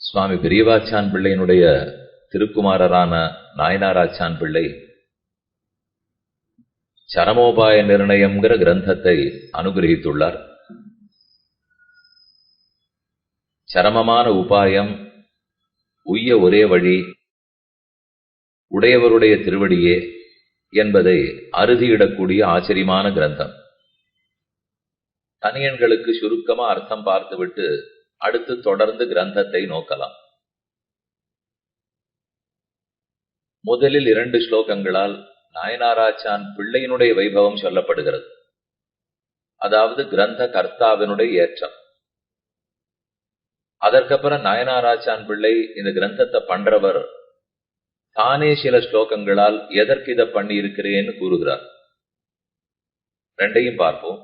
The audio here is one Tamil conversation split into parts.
சுவாமி பெரியவாச்சான் பிள்ளையினுடைய திருக்குமாரரான நாயனாராச்சான் பிள்ளை சரமோபாய நிர்ணயம்ங்கிற கிரந்தத்தை அனுகிரகித்துள்ளார். சரமமான உபாயம் உய்ய ஒரே வழி உடையவருடைய திருவடியே என்பதை அறுதியிடக்கூடிய ஆச்சரியமான கிரந்தம். தனியன்களுக்கு சுருக்கமா அர்த்தம் பார்த்துவிட்டு அடுத்து தொடர்ந்து கிரந்தத்தை நோக்கலாம். முதலில் 2 ஸ்லோகங்களால் நாயனாராச்சான் பிள்ளையினுடைய வைபவம் சொல்லப்படுகிறது. அதாவது கிரந்த கர்த்தாவினுடைய ஏற்றம். அதற்கப்புறம் நாயனாராச்சான் பிள்ளை இந்த கிரந்தத்தை பண்றவர் தானே சில ஸ்லோகங்களால் எதற்கு இதை பண்ணி இருக்கிறேன்னு கூறுகிறார். ரெண்டையும் பார்ப்போம்.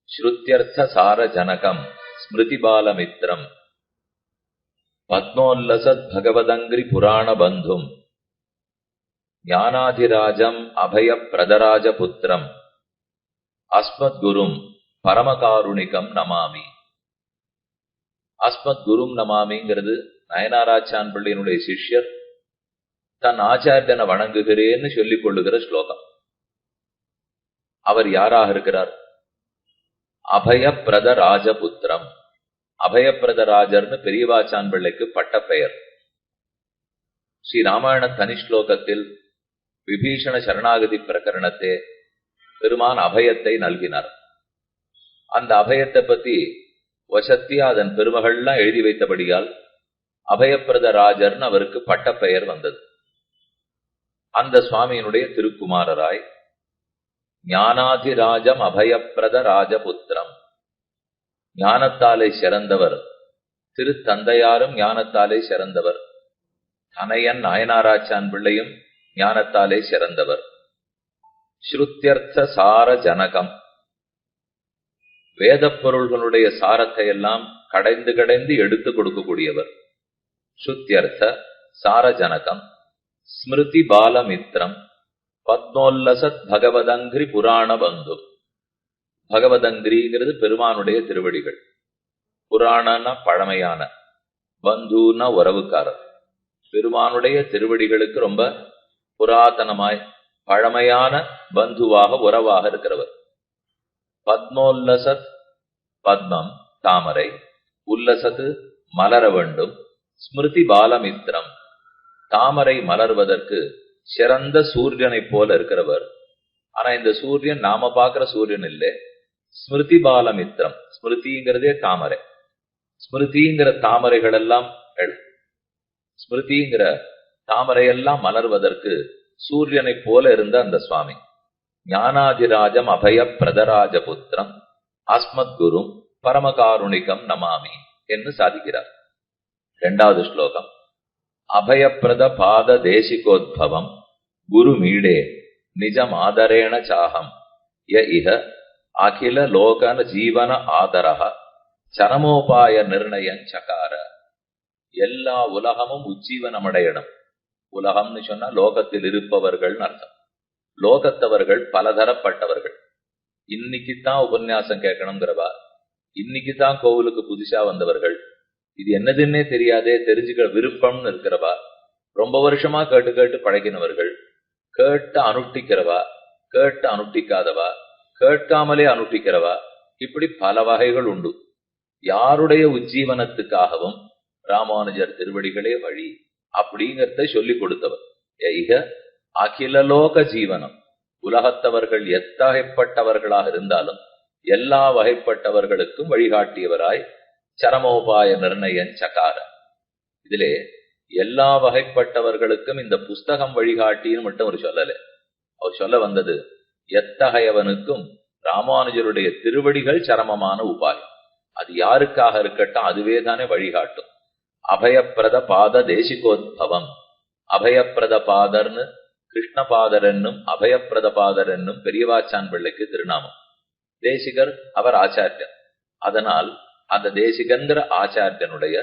ஸ்ருத்யர்த்த சார ஜனகம் ஸ்மிருதிபாலமித்ரம் பத்மோல்லசத் பகவதங்கிரி புராண பந்தும் ஞானாதிராஜம் அபய பிரதராஜ புத்திரம் அஸ்மத் குரும் பரமகாருணிகம் நமாமி. அஸ்மத் குரும் நமாமிங்கிறது நயனாராச்சான் பிள்ளையினுடைய சிஷ்யர் தன் ஆச்சாரியனை வணங்குகிறேன்னு சொல்லிக் கொள்ளுகிற ஸ்லோகம். அவர் யாராக இருக்கிறார்? அபயப்பிரத ராஜபுத்திரம். அபயப்பிரத ராஜர்னு பெரியவாச்சான் பிள்ளைக்கு பட்ட பெயர். ஸ்ரீ ராமாயண தனி ஸ்லோகத்தில் விபீஷண சரணாகதி பிரகரணத்தே பெருமான் அபயத்தை நல்கினார். அந்த அபயத்தை பத்தி வசத்தியா அதன் பெருமகள்லாம் எழுதி வைத்தபடியால் அபயப்பிரத ராஜர்னு அவருக்கு பட்ட பெயர் வந்தது. அந்த சுவாமியினுடைய திருக்குமாரராய் ஞானாதிராஜம் அபயப்பிரத ராஜபுத்திரம், ஞானத்தாலே சிறந்தவர், திருத்தந்தையாரும் ஞானத்தாலே சிறந்தவர், தனையன் நாயனாராச்சான் பிள்ளையும் ஞானத்தாலே சிறந்தவர். ஸ்ருத்யர்த்த சார ஜனகம், வேத பொருள்களுடைய சாரத்தை எல்லாம் கடைந்து கடைந்து எடுத்து கொடுக்கக்கூடியவர். ஸ்ருத்யர்த்த சார ஜனகம் ஸ்மிருதி பாலமித்ரம் பத்மோல்லசத் பகவதங்கிரி புராண பந்து. பகவதங்கிரிங்கிறது பெருமானுடைய திருவடிகள். புராணனா பழமையான, பந்துனா உறவுக்காரர். பெருமானுடைய திருவடிகளுக்கு ரொம்ப புராதனமாய் பழமையான பந்துவாக உறவாக இருக்கிறவர். பத்மோல்லசத், பத்மம் தாமரை, உல்லசத்து மலர வேண்டும், ஸ்மிருதி பாலமித்ரம் தாமரை மலர்வதற்கு சிறந்த சூரியனை போல இருக்கிறவர். ஆனா இந்த சூரியன் நாம பார்க்கிற சூரியன் இல்லை. ஸ்மிருதி பாலமித்ரம், ஸ்மிருதிங்கிறதே தாமரை. ஸ்மிருதிங்கிற தாமரைகள் எல்லாம், ஸ்மிருதிங்கிற தாமரையெல்லாம் மலர்வதற்கு சூரியனை போல இருந்த அந்த சுவாமி ஞானாதிராஜம் அபய பிரதராஜ புத்திரம் அஸ்மத் குரும் பரமகாருணிகம் நமாமி என்று சாதிக்கிறார். 2வது ஸ்லோகம். அபயப்பிரத பாத தேசிகோத்பவம் குரு மீடே நிஜம் ஆதரேண சாகம் ய இஹ அகில லோகன ஜீவன ஆதரஹ சரமோபாய நிர்ணயம் சகார. எல்லா உலகமும் உஜ்ஜீவனமடையணும். உலகம்னு சொன்னா லோகத்தில் இருப்பவர்கள் அர்த்தம். லோகத்தவர்கள் பலதரப்பட்டவர்கள். இன்னைக்குத்தான் உபன்யாசம் கேட்கணுங்கிறவா, இன்னைக்குதான் கோவிலுக்கு புதுசா வந்தவர்கள், இது என்னதுன்னே தெரியாதே தெரிஞ்சுக்க விருப்பம்னு இருக்கிறவா, ரொம்ப வருஷமா கேட்டு கேட்டு பழகினவர்கள், கேட்டு அனுஷ்டிக்கிறவா, கேட்டு அனுஷ்டிக்காதவா, கேட்காமலே அனுஷ்டிக்கிறவா, இப்படி பல வகைகள் உண்டு. யாருடைய உஜ்ஜீவனத்துக்காகவும் ராமானுஜர் திருவடிகளே வழி அப்படிங்கிறத சொல்லிக் கொடுத்தவர். ஏக அகிலலோக ஜீவனம். உலகத்தவர்கள் எத்தகைப்பட்டவர்களாக இருந்தாலும் எல்லா வகைப்பட்டவர்களுக்கும் வழிகாட்டியவராய் சரமோபாய நிர்ணயம் சகார. இதிலே எல்லா வகைப்பட்டவர்களுக்கும் இந்த புஸ்தகம் வழிகாட்டின்னு மட்டும் அவர் சொல்லல. அவர் சொல்ல வந்தது எத்தகையவனுக்கும் ராமானுஜருடைய திருவடிகள் சரமமான உபாயம். அது யாருக்காக இருக்கட்டும், அதுவே தானே வழிகாட்டும். அபயப்பிரத பாத தேசிகோத்பவம். அபயப்பிரத பாதர்னு கிருஷ்ணபாதர் என்னும் அபயப்பிரத பாதர் என்னும் பெரியவாச்சான் பிள்ளைக்கு திருநாமம். தேசிகர் அவர் ஆச்சாரியன். அதனால் அந்த தேசிகங்கிற ஆச்சாரியனுடைய,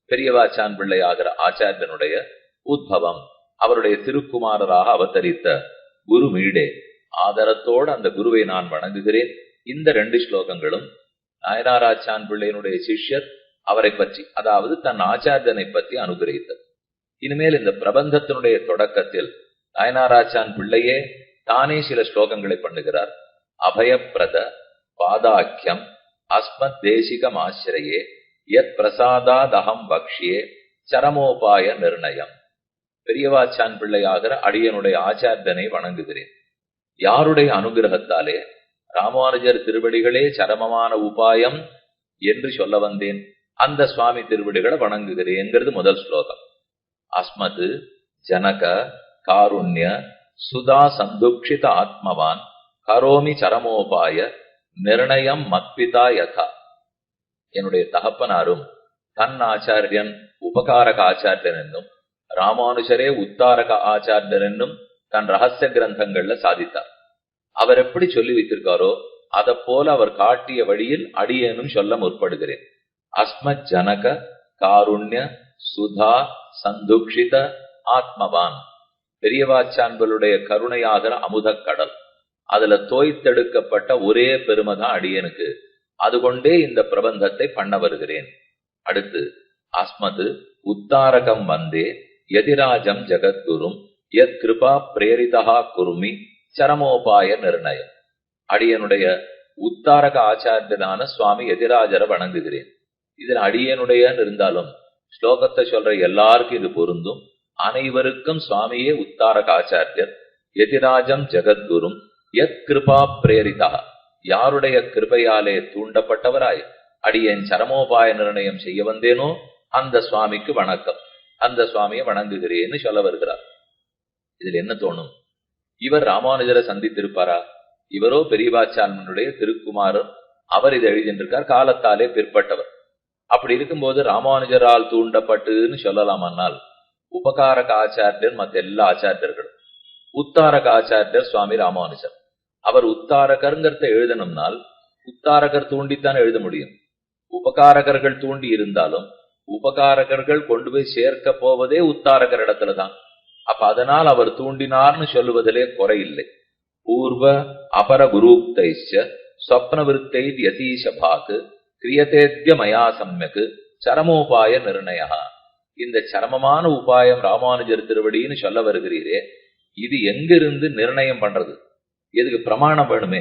பெரியவாச்சான் பிள்ளை ஆகிற ஆச்சாரியனுடைய உத்பவம், அவருடைய திருக்குமாரராக அவதரித்த குரு மீடே, ஆதரத்தோடு அந்த குருவை நான் வணங்குகிறேன். இந்த 2 ஸ்லோகங்களும் நாயனாராச்சான் பிள்ளையினுடைய சிஷ்யர் அவரை பற்றி, அதாவது தன் ஆச்சாரியனை பற்றி அனுகிரகித்தது. இனிமேல் இந்த பிரபந்தத்தினுடைய தொடக்கத்தில் நாயனாராச்சான் பிள்ளையே தானே சில ஸ்லோகங்களை பண்ணுகிறார். அபயப்பிரத பாதாக்கியம் அஸ்மத் தேசிகம் ஆசிரியே யத் பிரசாதாதகம் பக்ஷியே சரமோபாய நிர்ணயம். பெரியவாச்சான் பிள்ளையாகிற அடியனுடைய ஆச்சாரியனை வணங்குகிறேன். யாருடைய அனுகிரகத்தாலே? ராமானுஜர் திருவடிகளே சரமமான உபாயம் என்று சொல்ல வந்தேன். அந்த சுவாமி திருவடிகளை வணங்குகிறேங்கிறது முதல் ஸ்லோகம். அஸ்மது ஜனக காருண்ய சுதா சந்துக்ஷித ஆத்மவான் கரோமி சரமோபாய நிர்ணயம் மத்பிதா யதா. என்னுடைய தகப்பனாரும் தன் ஆச்சாரியன் உபகாரக ஆச்சாரியன் என்னும், ராமானுஜரே உத்தாரக ஆச்சாரியன் என்னும் தன் ரகசிய கிரந்தங்கள்ல சாதித்தார். அவர் எப்படி சொல்லி வைத்திருக்காரோ அதை போல அவர் காட்டிய வழியில் அடியேனும் சொல்ல முற்படுகிறேன். அஸ்மத் ஜனக காருண்ய சுதா சந்துக்ஷித ஆத்மவான். பெரியவாச்சான்களுடைய கருணையாகிற அமுதக் கடல், அதுல தோய்த்தெடுக்கப்பட்ட ஒரே பெருமைதான் அடியனுக்கு. அது கொண்டே இந்த பிரபந்தத்தை பண்ண வருகிறேன். அடுத்து அஸ்மது உத்தாரகம் வந்தே யதிராஜம் ஜெகத்குரும் யத் கிருபா பிரேரிதா குருமி சரமோபாய நிர்ணயம். அடியனுடைய உத்தாரக ஆச்சாரியனான சுவாமி எதிராஜரை வணங்குகிறேன். இதில் அடியனுடைய இருந்தாலும் ஸ்லோகத்தை சொல்ற எல்லாருக்கும் இது பொருந்தும். அனைவருக்கும் சுவாமியே உத்தாரக ஆச்சாரியர். எதிராஜம் ஜெகத்குரும் யத் கிருபா பிரேரிதா, யாருடைய கிருபையாலே தூண்டப்பட்டவராய் அடியேன் சரமோபாய நிர்ணயம் செய்ய வந்தேனோ அந்த சுவாமிக்கு வணக்கம், அந்த சுவாமியை வணங்குகிறேன்னு சொல்ல வருகிறார். இதுல என்ன தோணும்? இவர் ராமானுஜரை சந்தித்திருப்பாரா? இவரோ பெரியவாச்சான்மனுடைய திருக்குமாரர். அவர் இதை எழுதியிருக்கார், காலத்தாலே பிற்பட்டவர். அப்படி இருக்கும்போது ராமானுஜரால் தூண்டப்பட்டுன்னு சொல்லலாமானால் உபகாரக ஆச்சாரியர் மற்ற எல்லா ஆச்சாரியர்களும். உத்தாரக ஆச்சாரியர் சுவாமி ராமானுஜர். அவர் உத்தாரகர்ங்கிறத எழுதணும்னால் உத்தாரகர் தூண்டித்தான் எழுத முடியும். உபகாரகர்கள் தூண்டி இருந்தாலும் உபகாரகர்கள் கொண்டு போய் சேர்க்க போவதே உத்தாரகர் இடத்துலதான். அப்ப அதனால் அவர் தூண்டினார்னு சொல்லுவதிலே குறையில்லை. பூர்வ அபர குரூப்தைச்ச ஸ்வப்ன விருத்தை யதீஷபாக்கு கிரியதேத்ய மயா சம்யக்கு சரமோபாய நிர்ணயா. இந்த சரமமான உபாயம் ராமானுஜர் திருவடின்னு சொல்ல வருகிறீரே, இது எங்கிருந்து நிர்ணயம் பண்றது? எதுக்கு பிரமாணம் வேணுமே?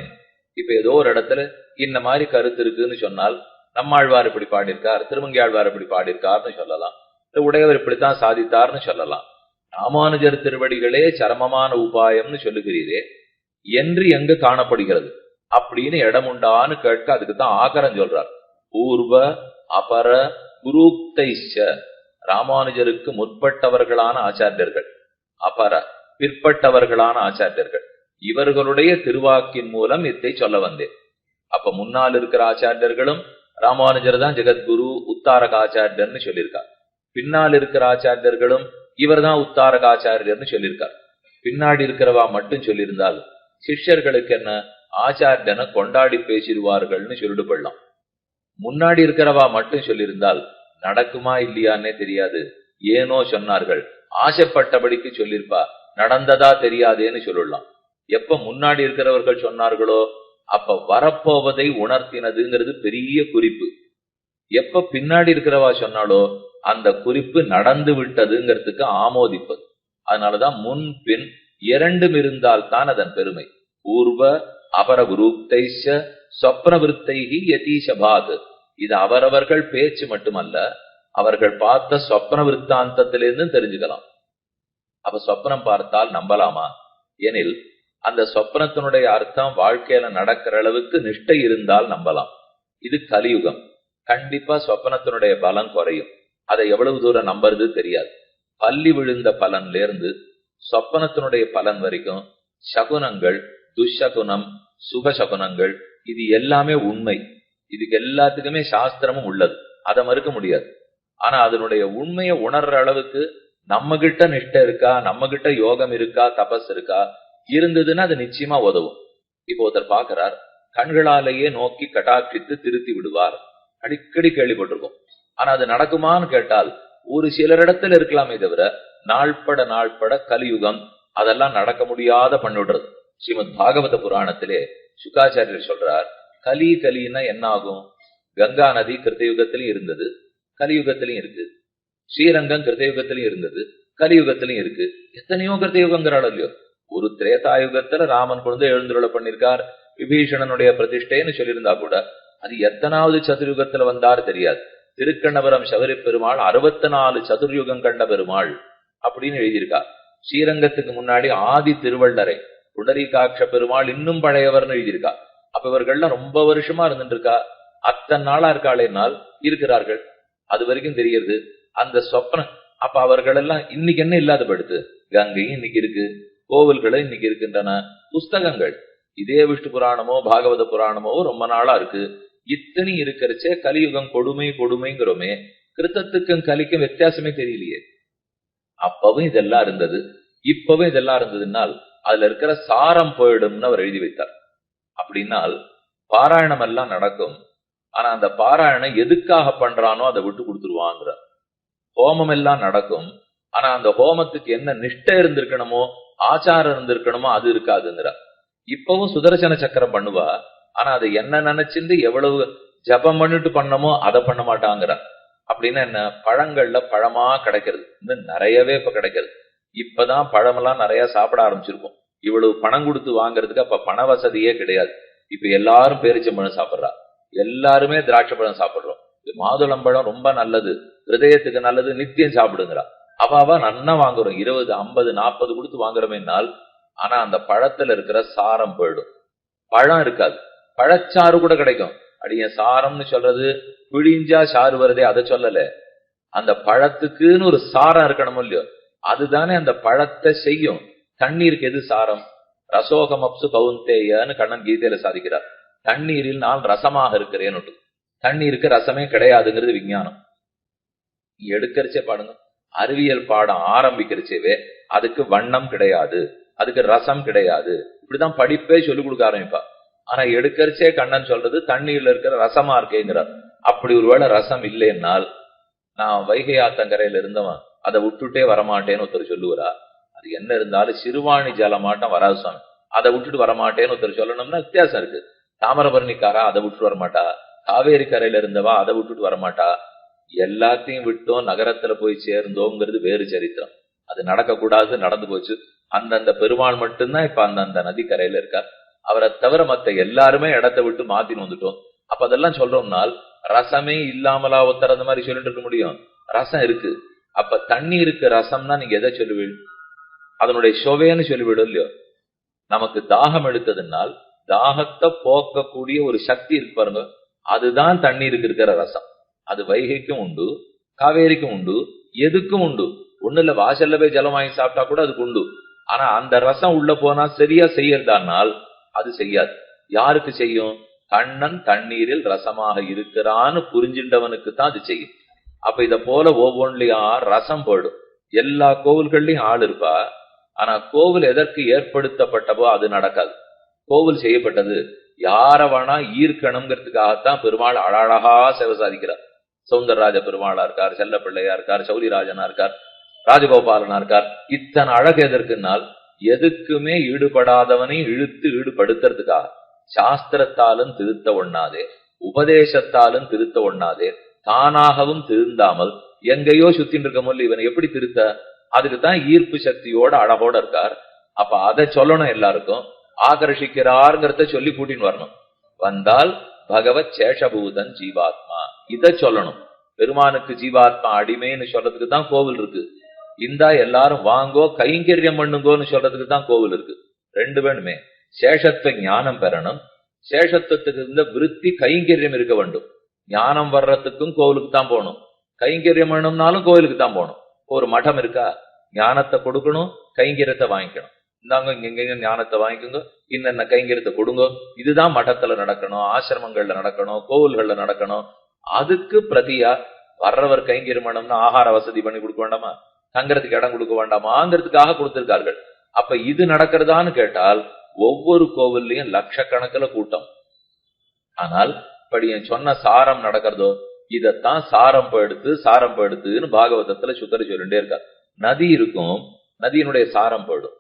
இப்ப ஏதோ ஒரு இடத்துல இந்த மாதிரி கருத்து இருக்குன்னு சொன்னால் நம்மாழ்வார் இப்படி பாடியிருக்கார், திருமங்கியாழ்வார் இப்படி பாடியிருக்கார்னு சொல்லலாம், உடையவர் இப்படித்தான் சாதித்தார்னு சொல்லலாம். ராமானுஜர் திருவடிகளே சரமமான உபாயம்னு சொல்லுகிறீரே என்று எங்கு காணப்படுகிறது அப்படின்னு இடமுண்டான்னு கேட்க அதுக்குத்தான் ஆகரம் சொல்றார். பூர்வ அபர குரூப்தைச்ச, ராமானுஜருக்கு முற்பட்டவர்களான ஆச்சாரியர்கள், அபர பிற்பட்டவர்களான ஆச்சாரியர்கள், இவர்களுடைய திருவாக்கின் மூலம் இதை சொல்ல வந்தேன். அப்ப முன்னால் இருக்கிற ஆச்சாரியர்களும் ராமானுஜர் தான் ஜெகத்குரு உத்தாரக ஆச்சாரியர்னு சொல்லியிருக்கார். பின்னால் இருக்கிற ஆச்சாரியர்களும் இவர் தான் உத்தாரக ஆச்சாரியர்னு சொல்லியிருக்கார். பின்னாடி இருக்கிறவா மட்டும் சொல்லியிருந்தால் சிஷ்யர்களுக்கு என்ன, ஆச்சாரியனை கொண்டாடி பேசிடுவார்கள்னு சொல்லிட்டு போடலாம். முன்னாடி இருக்கிறவா மட்டும் சொல்லியிருந்தால் நடக்குமா இல்லையான்னே தெரியாது, ஏனோ சொன்னார்கள், ஆசைப்பட்டபடிக்கு சொல்லியிருப்பா, நடந்ததா தெரியாதேன்னு சொல்லலாம். எப்ப முன்னாடி இருக்கிறவர்கள் சொன்னார்களோ அப்ப வரப்போவதை உணர்த்தினதுங்கிறது பெரிய குறிப்பு. எப்ப பின்னாடி இருக்கிறவா சொன்னாலோ அந்த குறிப்பு நடந்து விட்டதுங்கிறதுக்கு ஆமோதிப்பது. அதனாலதான் முன் பின் இரண்டும் இருந்தால் தான் அதன் பெருமை. பூர்வ அபர குரூப்தைச்ச சொப்ன விருத்தைஹி யதீஷபாத். இது அவரவர்கள் பேச்சு மட்டுமல்ல, அவர்கள் பார்த்த சொப்ன விருத்தாந்தத்திலிருந்து தெரிஞ்சுக்கலாம். அப்ப சொப்னம் பார்த்தால் நம்பலாமா? எனில் அந்த சொப்னத்தினுடைய அர்த்தம் வாழ்க்கையில நடக்கிற அளவுக்கு நிஷ்டை இருந்தால் நம்பலாம். இது கலியுகம். கண்டிப்பா சொப்னத்தினுடைய பலம் குறையும். அதை எவ்வளவு தூரம் நம்புறது தெரியாது. பள்ளி விழுந்த பலன்ல இருந்து சொப்பனத்தினுடைய பலன் வரைக்கும் சகுனங்கள், துஷகுனம், சுகசகுனங்கள், இது எல்லாமே உண்மை. இதுக்கு எல்லாத்துக்குமே சாஸ்திரமும் உள்ளது, அதை மறுக்க முடியாது. ஆனா அதனுடைய உண்மையை உணர்ற அளவுக்கு நம்ம கிட்ட நிஷ்டை இருக்கா, நம்ம கிட்ட யோகம் இருக்கா, தபஸ் இருக்கா, இருந்ததுன்னா அது நிச்சயமா உதவும். இப்போ ஒருத்தர் பாக்குறார், கண்களாலேயே நோக்கி கட்டாட்சித்து திருத்தி விடுவார், அடிக்கடி கேள்விப்பட்டிருக்கோம். ஆனா அது நடக்குமான்னு கேட்டால் ஒரு சிலரிடத்துல இருக்கலாமே தவிர நாள்பட நாள்பட கலியுகம் அதெல்லாம் நடக்க முடியாத பண்ணிவிடுறது. ஸ்ரீமத் பாகவத புராணத்திலே சுகாச்சாரியர் சொல்றார், கலின்னா என்ன ஆகும்? கங்கா நதி கிருத்தயுகத்திலும் இருந்தது, கலியுகத்திலையும் இருக்கு. ஸ்ரீரங்கம் கிருதயுகத்திலையும் இருந்தது, கலியுகத்திலையும் இருக்கு. எத்தனையோ கிருதயுகங்கிறாள் இல்லையோ. ஒரு திரேதாயுகத்துல ராமன் கொண்டு எழுந்துருள பண்ணிருக்கார், விபீஷணனுடைய பிரதிஷ்டைன்னு சொல்லியிருந்தா கூட அது எத்தனாவது சதுர்யுகத்துல வந்தாரு தெரியாது. திருக்கண்ணபுரம் சபரி பெருமாள் 64 சதுர்யுகம் கண்ட பெருமாள் அப்படின்னு எழுதியிருக்கா. ஸ்ரீரங்கத்துக்கு முன்னாடி ஆதி திருவள்ளரை புண்டரீகாட்ச பெருமாள் இன்னும் பழையவர்னு எழுதியிருக்கா. அப்ப இவர்கள்லாம் ரொம்ப வருஷமா இருந்துட்டு இருக்கா. அத்தனை நாளா இருக்காளேனால் இருக்கிறார்கள், அது வரைக்கும் தெரியுது அந்த சொப்னம். அப்ப அவர்கள் எல்லாம் இன்னைக்கு என்ன இல்லாத படுத்து, கங்கையும் இன்னைக்கு இருக்கு, கோவில்களும் இன்னைக்கு இருக்கின்றன, புஸ்தகங்கள் இதே விஷ்ணு புராணமோ பாகவத புராணமோ ரொம்ப நாளா இருக்கு. இத்தனை இருக்கிறச்சே கலியுகம் கொடுமை கொடுமைங்கிறோமே, கிருத்தத்துக்கும் கலிக்கும் வித்தியாசமே தெரியலையே. அப்பவும் இதெல்லாம் இருந்தது, இப்பவும் இதெல்லாம் இருந்ததுனால் அதுல இருக்கிற சாரம் போயிடும்னு அவர் எழுதி வைத்தார். அப்படின்னால் பாராயணம் எல்லாம் நடக்கும், ஆனா அந்த பாராயணம் எதுக்காக பண்றானோ அதை விட்டு கொடுத்துருவாங்கிறார். ஹோமம் எல்லாம் நடக்கும், ஆனா அந்த ஹோமத்துக்கு என்ன நிஷ்டை இருந்திருக்கணுமோ ஆச்சாரம் இருந்திருக்கணுமோ அது இருக்காதுங்கிறார். இப்பவும் சுதர்சன சக்கரம் பண்ணுவா, ஆனா அதை என்ன நினைச்சிருந்து எவ்வளவு ஜபம் பண்ணிட்டு பண்ணமோ அதை பண்ண மாட்டாங்கிறார். அப்படின்னா என்ன, பழங்கள்ல பழமா கிடைக்கிறது இன்னும் நிறையவே இப்ப கிடைக்கிறது. இப்பதான் பழமெல்லாம் நிறைய சாப்பிட ஆரம்பிச்சிருக்கோம். இவ்வளவு பணம் கொடுத்து வாங்குறதுக்கு அப்ப பண வசதியே கிடையாது. இப்ப எல்லாரும் பேரிச்சம்பழம் சாப்பிடுறா, எல்லாருமே திராட்சை பழம் சாப்பிடுறோம். மாதுளம்பழம் ரொம்ப நல்லது, ஹிருதயத்துக்கு நல்லது, நித்தியம் சாப்பிடுங்கிறா. அவ நன்னா வாங்குறோம், 20, 50, 40 கொடுத்து வாங்குறோமேனால். ஆனா அந்த பழத்துல இருக்கிற சாரம் போயிடும், பழம் இருக்காது. பழச்சாறு கூட கிடைக்கும். அடிய சாரம்னு சொல்றது பிழிஞ்சா சாறு வருதே அதை சொல்லல, அந்த பழத்துக்குன்னு ஒரு சாரம் இருக்கணும் இல்லையோ, அதுதானே அந்த பழத்தை செய்யும். தண்ணீருக்கு எது சாரம்? ரசோகமப்சு கவுந்தேயன்னு கண்ணன் கீதையில சாதிக்கிறார். தண்ணீரில் நான் ரசமாக இருக்கிறேன்னு. தண்ணீருக்கு ரசமே கிடையாதுங்கிறது விஞ்ஞானம். எடுக்கிறச்சே பாடுங்க, அறிவியல் பாடம் ஆரம்பிக்கிறச்சேவே அதுக்கு வண்ணம் கிடையாது, அதுக்கு ரசம் கிடையாது, இப்படிதான் படிப்பே சொல்லிக் கொடுக்க ஆரம்பிப்பா. ஆனா எடுக்கிறச்சே கண்ணன் சொல்றது தண்ணீர்ல இருக்கிற ரசமா இருக்கேங்கிறார். அப்படி ஒருவேளை ரசம் இல்லைன்னால், நான் வைகை ஆத்தங்கரையில இருந்தவன் அதை விட்டுட்டே வரமாட்டேன்னு ஒருத்தர் சொல்லுவாரா? அது என்ன இருந்தாலும் சிறுவாணி ஜலமாட்டம் வராது சுவாமி, அதை விட்டுட்டு வரமாட்டேன்னு ஒருத்தர் சொல்லணும்னா வித்தியாசம் இருக்கு. தாமிரபரணிக்காரா அதை விட்டுட்டு வரமாட்டா, காவேரி கரையில இருந்தவா அதை விட்டுட்டு வரமாட்டா. எல்லாத்தையும் விட்டோம் நகரத்துல போய் சேர்ந்தோங்கிறது வேறு சரித்திரம். அது நடக்க கூடாது, நடந்து போச்சு. அந்தந்த பெருமாள் மட்டும்தான் இப்ப அந்தந்த நதி கரையில இருக்கார். அவரை தவிர மத்த எல்லாருமே இடத்தை விட்டு மாத்தின்னு வந்துட்டோம். அப்ப அதெல்லாம் சொல்றோம்னால் ரசமே இல்லாமலா ஒருத்தர் அந்த மாதிரி சொல்லிட்டு இருக்க முடியும்? ரசம் இருக்கு. அப்ப தண்ணீருக்கு ரசம்னா நீங்க எதை சொல்லுவீள்? அதனுடைய சுவைன்னு சொல்லிவிடும் இல்லையோ. நமக்கு தாகம் எடுத்ததுனால் தாகத்தை போக்கக்கூடிய ஒரு சக்தி இருக்கு பாருங்க, அதுதான் தண்ணீருக்கு இருக்கிற ரசம். அது வைகைக்கும் உண்டு, காவேரிக்கும் உண்டு, எதுக்கும் உண்டு. ஒண்ணு இல்ல, வாசல்ல போய் ஜலம் வாங்கி சாப்பிட்டா கூட அதுக்கு உண்டு. ஆனா அந்த ரசம் உள்ள போனா சரியா செய்யறதானால் அது செய்யாது. யாருக்கு செய்யும்? கண்ணன் தண்ணீரில் ரசமாக இருக்கிறான்னு புரிஞ்சின்றவனுக்கு தான் அது செய்யும். அப்ப இத போல ஒவ்வொன்றிலையா ரசம் போயிடும். எல்லா கோவில்கள்லயும் ஆள் இருப்பா, ஆனா கோவில் எதற்கு ஏற்படுத்தப்பட்டவோ அது நடக்காது. கோவில் செய்யப்பட்டது யார வேணா ஈர்க்கணுங்கிறதுக்காகத்தான் பெருமாள் அழகா சேவை சாதிக்கிறார். சௌந்தரராஜ பெருமாளா இருக்கார், செல்ல பிள்ளையா இருக்கார், சௌரிராஜனா இருக்கார், ராஜகோபாலனா இருக்கார். இத்தனை அழகு எதற்குனால் எதுக்குமே ஈடுபடாதவனை இழுத்து ஈடுபடுத்துறதுக்காக. சாஸ்திரத்தாலும் திருத்த ஒண்ணாதே, உபதேசத்தாலும் திருத்த ஒண்ணாதே, தானாகவும் திருந்தாமல் எங்கேயோ சுத்தின்னு இருக்க முடியல, இவனை எப்படி திருத்த? அதுக்குதான் ஈர்ப்பு சக்தியோட அழகோட இருக்கார். அப்ப அதை சொல்லணும், எல்லாருக்கும் ஆகர்ஷிக்கிறார்ங்கிறத சொல்லி கூட்டின்னு வரணும். வந்தால் பகவத் சேஷபூதன் ஜீவாத்மா இதை சொல்லணும். பெருமானுக்கு ஜீவாத்மா அடிமைன்னு சொல்றதுக்கு தான் கோவில் இருக்கு. இந்தா எல்லாரும் வாங்கோ கைங்கரியம் பண்ணுங்கோன்னு சொல்றதுக்கு தான் கோவில் இருக்கு. ரெண்டு வேணுமே. சேஷத்துவ ஞானம் பெறணும், சேஷத்துவத்துக்கு இருந்த விருத்தி கைங்கரியம் இருக்க வேண்டும். ஞானம் வர்றதுக்கும் கோவிலுக்கு தான் போகணும், கைங்கரியம் பண்ணணும்னாலும் கோவிலுக்கு தான் போகணும். ஒரு மடம் இருக்கா, ஞானத்தை கொடுக்கணும், கைங்கரியத்தை வாங்கிக்கணும். இந்தாங்க இங்க ஞானத்தை வாங்கிக்கோங்க, இன்னென்ன கைங்கரியத்தை கொடுங்க. இதுதான் மடத்துல நடக்கணும், ஆசிரமங்கள்ல நடக்கணும், கோவில்கள்ல நடக்கணும். அதுக்கு பிரதியா வர்றவர் கைங்கரியம் பண்ணணும்னா ஆகார வசதி பண்ணி கொடுக்க வேண்டாமா, தங்கறதுக்கு இடம் கொடுக்க வேண்டாமாங்கிறதுக்காக கொடுத்திருக்கார்கள். அப்ப இது நடக்கிறதான்னு கேட்டால் ஒவ்வொரு கோவில்லையும் லட்சக்கணக்கில் கூட்டம். ஆனால் இப்படி சொன்ன சாரம் நடக்கிறதோ, இதத்தான் சாரம் எடுத்துன்னு பாகவதத்துல சுத்தரி சொல்லிட்டே இருக்கார். நதி இருக்கும், நதியினுடைய சாரம் போயிடும்.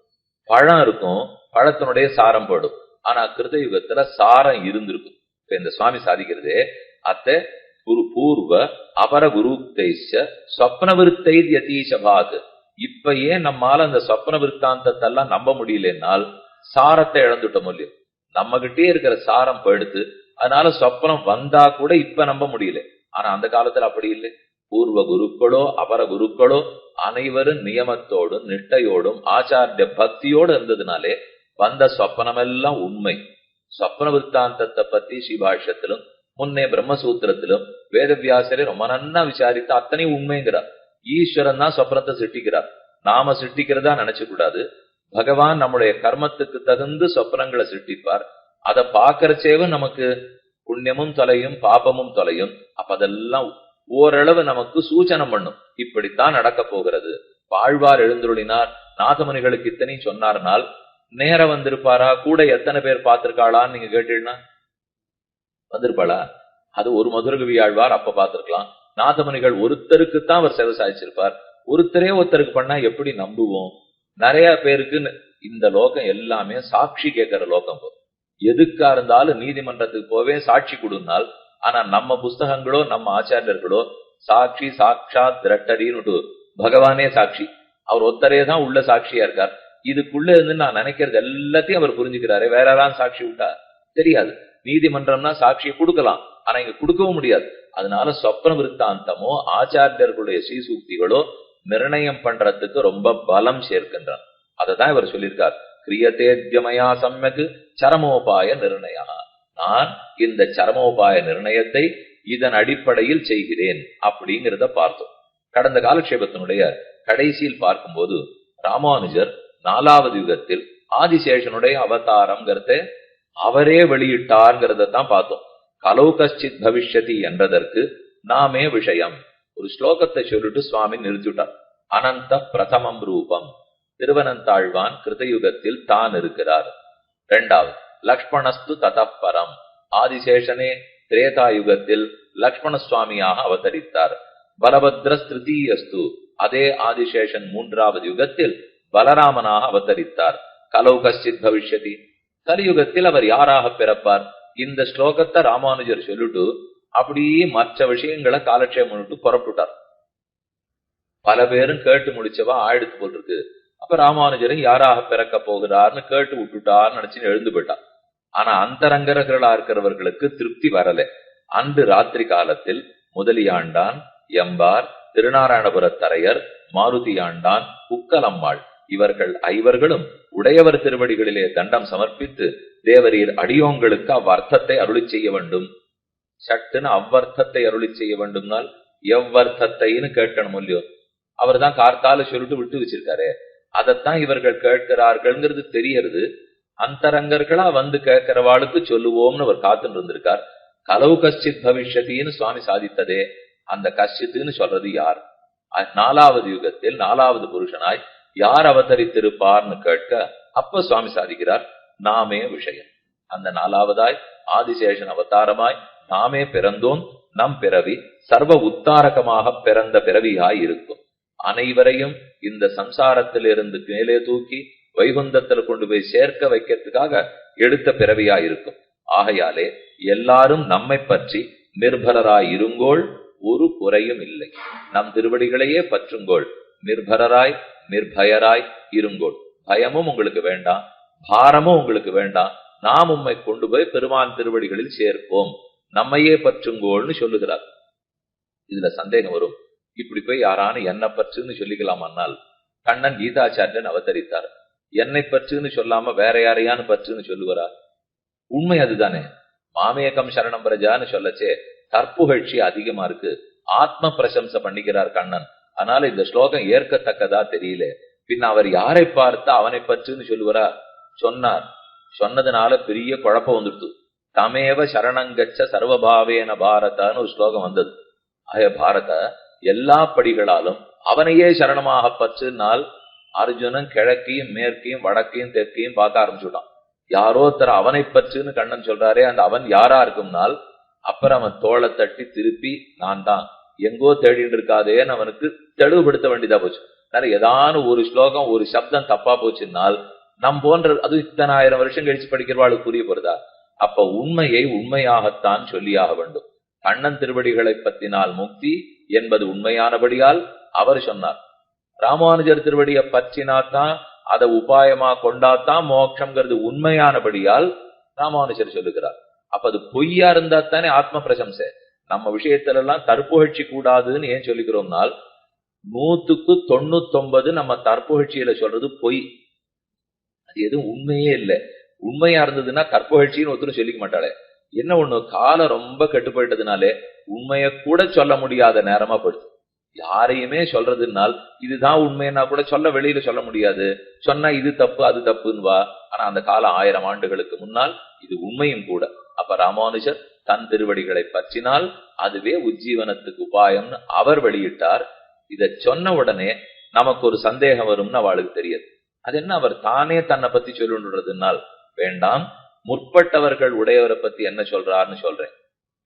பழம் இருக்கும், பழத்தினுடைய சாரம் போயிடும். ஆனா கிருதயுகத்துல சாரம் இருந்திருக்கும். இப்ப இந்த சுவாமி சாதிக்கிறதே அத்தை குரு பூர்வ அபர குருக்தைச்ச ஸ்வப்ன விருத்தை யதீஷபாத். இப்ப ஏன் நம்மால அந்த சொப்ன விற்த்தாந்தத்தெல்லாம் நம்ப முடியலன்னால் சாரத்தை இழந்துட்டோம் இல்லையோ. நம்ம கிட்டே இருக்கிற சாரம் போயிடுத்து. அதனால சொப்னம் வந்தா கூட இப்ப நம்ப முடியல. ஆனா அந்த காலத்துல அப்படி இல்லை. பூர்வ குருக்களோ அபர குருக்களோ அனைவரும் நியமத்தோடும் நிஷ்டையோடும் ஆச்சாரிய பக்தியோடு இருந்ததுனாலே வந்த சொப்பனமெல்லாம் உண்மை. சொப்ன விற்த்தாந்தத்தை பத்தி ஸ்ரீபாஷ்யத்திலும் முன்னே பிரம்மசூத்திரத்திலும் வேதவியாசரை ரொம்ப நன்னா விசாரித்து அத்தனை உண்மைங்கிறார். ஈஸ்வரன் தான் சொப்னத்தை சிருஷ்டிக்கிறார், நாம சிருஷ்டிக்கிறதா நினைச்சு கூடாது. பகவான் நம்முடைய கர்மத்துக்கு தகுந்து சொப்னங்களை சிருஷ்டிப்பார். அதை பாக்கறச்சேவும் நமக்கு புண்ணியமும் தொலையும் பாபமும் தொலையும். அப்ப அதெல்லாம் ஓரளவு நமக்கு சூச்சனம் பண்ணும், இப்படித்தான் நடக்க போகிறது. வாழ்வார் எழுந்துருளினார், நாதமுனிகளுக்கு இத்தனையும் சொன்னார்னால் நேரம் வந்திருப்பாரா? கூட எத்தனை பேர் பார்த்திருக்காளான்னு நீங்க கேட்டீங்கன்னா வந்திருப்பாளா? அது ஒரு மதுரகவி ஆழ்வார் அப்ப பார்த்திருக்கலாம். நாதமுனிகள் ஒருத்தருக்குத்தான் அவர் சேவை சாதிச்சிருப்பார். ஒருத்தரே ஒருத்தருக்கு பண்ணா எப்படி நம்புவோம்? நிறைய பேருக்கு இந்த லோகம் எல்லாமே சாட்சி கேட்கிற லோகம். எதுக்கா இருந்தாலும் நீதிமன்றத்துக்கு போவே சாட்சி கொடுனால், ஆனா நம்ம புஸ்தகங்களோ நம்ம ஆச்சாரியர்களோ சாட்சி சாட்சாத் திரட்டடின்னு பகவானே சாட்சி, அவர் ஒருத்தரே தான் உள்ள சாட்சியா இருக்கார். இதுக்குள்ள இருந்து நான் நினைக்கிறது எல்லாத்தையும் அவர் புரிஞ்சுக்கிறாரு. வேற யாராவது சாட்சி விட்டா தெரியாது. நீதிமன்றம்னா சாட்சியை கொடுக்கலாம், ஆனா இங்க கொடுக்கவும் முடியாது. அதனால சொப்ன விருத்தாந்தமோ ஆச்சாரியர்களுடைய ஸ்ரீசூக்திகளோ நிர்ணயம் பண்றதுக்கு ரொம்ப பலம் சேர்க்கின்றான். அததான் இவர் சொல்லியிருக்கார், கிரியதேத்யமயா சம்யக் சரமோபாய நிர்ணயா. நான் இந்த சரமோபாய நிர்ணயத்தை இதன் அடிப்படையில் செய்கிறேன் அப்படிங்கிறத பார்த்தோம். கடந்த காலக்ஷேபத்தினுடைய கடைசியில் பார்க்கும்போது ராமானுஜர் 4வது யுகத்தில் ஆதிசேஷனுடைய அவதாரம்ங்கிறத அவரே வெளியிட்டார்ங்கிறத தான் பார்த்தோம். கலௌ கஷ்டித் பவிஷ்யதி என்றதற்கு நாமே விஷயம். ஒரு ஸ்லோகத்தை சொல்லிட்டு சுவாமி நிறுத்திட்டார். அனந்த பிரதமம் ரூபம், திருவனந்தாழ்வான் கிருதயுகத்தில் தான் இருக்கிறார். 2வது லக்ஷ்மணஸ்து ததப்பரம், ஆதிசேஷனே திரேதாயுகத்தில் லக்ஷ்மண சுவாமியாக அவதரித்தார். பலபத்ரஸ் திருத்தீயஸ்து, அதே ஆதிசேஷன் 3வது யுகத்தில் பலராமனாக அவதரித்தார். கலௌ கஷ்டித் பவிஷ்யதி, கலியுகத்தில் அவர் யாராக பிறப்பார்? இந்த ஸ்லோகத்தை ராமானுஜர் சொல்லிட்டு அப்படியே மற்ற விஷயங்களை காலட்சேபம் பண்ணிட்டு புறப்பட்டுட்டார். பல பேரும் கேட்டு முடிச்சவா ஆயிடுத்து போட்டிருக்கு. அப்ப ராமானுஜரும் யாராக பிறக்க போகிறார்னு கேட்டு விட்டுட்டார்னு நினைச்சு எழுந்து போயிட்டார். ஆனா அந்தரங்கர்களா இருக்கிறவர்களுக்கு திருப்தி வரல. அன்று ராத்திரி காலத்தில் முதலியாண்டான், எம்பார், திருநாராயணபுரத்தரையர், மாருதியாண்டான், புக்கலம்மாள் இவர்கள் ஐவர்களும் உடையவர் திருவடிகளிலே தண்டம் சமர்ப்பித்து, தேவரீர் அடியோங்களுக்கு அவ்வர்த்தத்தை அருளி செய்ய வேண்டும். சட்டுன்னு அவ்வர்த்தத்தை அருளி செய்ய வேண்டும்னால் எவ்வர்த்தத்தைன்னு கேட்கணும் இல்லையோ. அவர் தான் கார்த்தால சொல்லிட்டு விட்டு வச்சிருக்காரு. அதைத்தான் இவர்கள் கேட்கிறார்கள்ங்கிறது தெரியறது. அந்தரங்கர்களா வந்து கேட்கிறவாளுக்கு சொல்லுவோம்னு அவர் காத்துட்டு இருந்திருக்கார். கலௌ கஷ்டித் பவிஷ்யத்தின்னு சுவாமி சாதித்ததே, அந்த கஷ்டித்துன்னு சொல்றது யார்? 4வது யுகத்தில் 4வது புருஷனாய் யார் அவதரித்திருப்பார்னு கேட்க அப்ப சுவாமி சாதிக்கிறார், நாமே விஷயம். அந்த 4வதாய் ஆதிசேஷன் அவதாரமாய் நாமே பிறந்தோம். நம் பிறவி சர்வ உத்தாரகமாக பிறந்த பிறவியாய் இருக்கும். அனைவரையும் இந்த சம்சாரத்திலிருந்து மேலே தூக்கி வைகுந்தத்தில் கொண்டு போய் சேர்க்க வைக்கிறதுக்காக எடுத்த பிறவியாய் இருக்கும். ஆகையாலே எல்லாரும் நம்மை பற்றி நிர்பரராய் இருங்கோள், ஒரு குறையும் இல்லை. நம் திருவடிகளையே பற்றுங்கோள், நிர்பரராய் நிர்பயராய் இருங்கோள். பயமும் உங்களுக்கு வேண்டாம், பாரமும் உங்களுக்கு வேண்டாம். நாம் உம்மை கொண்டு போய் பெருமான் திருவடிகளில் சேர்ப்போம், நம்மையே பற்றுங்கோள்னு சொல்லுகிறார். இதுல சந்தேகம் வரும், இப்படி போய் யாரானு என்னை பற்றுன்னு சொல்லிக்கலாமானால், கண்ணன் கீதாச்சாரியன் அவதரித்தார், என்னை பற்றுன்னு சொல்லாம வேற யாரையான்னு பற்றுன்னு சொல்லுவாரா? உண்மை அதுதானே. மாமேகம் சரணம் பிரஜான்னு சொல்லச்சே தற்புகழ்ச்சி அதிகமா இருக்கு, ஆத்ம பிரசம்சை பண்ணிக்கிறார் கண்ணன். அதனால இந்த ஸ்லோகம் ஏற்கத்தக்கதா தெரியல. பின்ன அவர் யாரை பார்த்து அவனை பற்றுன்னு சொல்லுவாரா? சொன்னார். சொன்னதுனால பெரிய குழப்பம் வந்துடுது. தமேவ சரணங்கச்ச சர்வபாவேன பாரதான்னு ஒரு ஸ்லோகம் வந்தது. பாரத எல்லா படிகளாலும் அவனையே சரணமாக பற்றுனால் அர்ஜுனன் கிழக்கையும் மேற்கையும் வடக்கையும் தெற்கையும் பார்க்க ஆரம்பிச்சுட்டான். யாரோ தர அவனை பற்றுன்னு கண்ணன் சொல்றாரே, அந்த அவன் யாரா இருக்கும்னால் அப்புறம் அவன் தோளை தட்டி திருப்பி நான் தான் எங்கோ தேடிட்டு இருக்காதேன்னு அவனுக்கு தெளிவுபடுத்த வேண்டியதா போச்சு. ஏதான ஒரு ஸ்லோகம் ஒரு சப்தம் தப்பா போச்சுன்னால் நம் போன்ற அது இத்தனை 1000 வருஷம் கழிச்சு படிக்கிறவாளுக்கு புரிய போறதா? அப்ப உண்மையை உண்மையாகத்தான் சொல்லியாக வேண்டும். கண்ணன் திருவடிகளை பற்றினால் முக்தி என்பது உண்மையானபடியால் அவர் சொன்னார். ராமானுஜர் திருவடியை பற்றினாத்தான், அதை உபாயமா கொண்டாத்தான் மோட்சம்ங்கிறது உண்மையானபடியால் ராமானுஜர் சொல்லுகிறார். அப்ப அது பொய்யா இருந்தா தானே ஆத்ம பிரசம்சை. நம்ம விஷயத்துல எல்லாம் தற்புகழ்ச்சி கூடாதுன்னு ஏன் சொல்லிக்கிறோம்னால், 100% நம்ம தற்புகழ்ச்சியில சொல்றது பொய். அது எதுவும் உண்மையே இல்லை. உண்மையா இருந்ததுன்னா தற்புகழ்ச்சின்னு ஒருத்தரும் சொல்லிக்க மாட்டாளே. என்ன ஒண்ணு, காலம் ரொம்ப கெட்டு போயிட்டதுனாலே உண்மைய கூட சொல்ல முடியாத நேரமா போயிடுது. யாரையுமே சொல்றதுனால் இதுதான் உண்மைன்னா கூட சொல்ல வெளியில சொல்ல முடியாது. சொன்னா இது தப்பு அது தப்புன்னு வா. ஆனா அந்த காலம் 1000 ஆண்டுகளுக்கு முன்னால் இது உண்மையும் கூட. அப்ப ராமானுஜர் தன் திருவடிகளை பற்றினால் அதுவே உஜ்ஜீவனத்துக்கு உபாயம்னு அவர் வெளியிட்டார். இத சொன்ன உடனே நமக்கு ஒரு சந்தேகம் வரும்னு அவளுக்கு தெரியாது. அது என்ன, அவர் தானே தன்னை பத்தி சொல்லுன்றதுனால் வேண்டாம். முற்பட்டவர்கள் உடையவரை பத்தி என்ன சொல்றாருன்னு சொல்றேன்,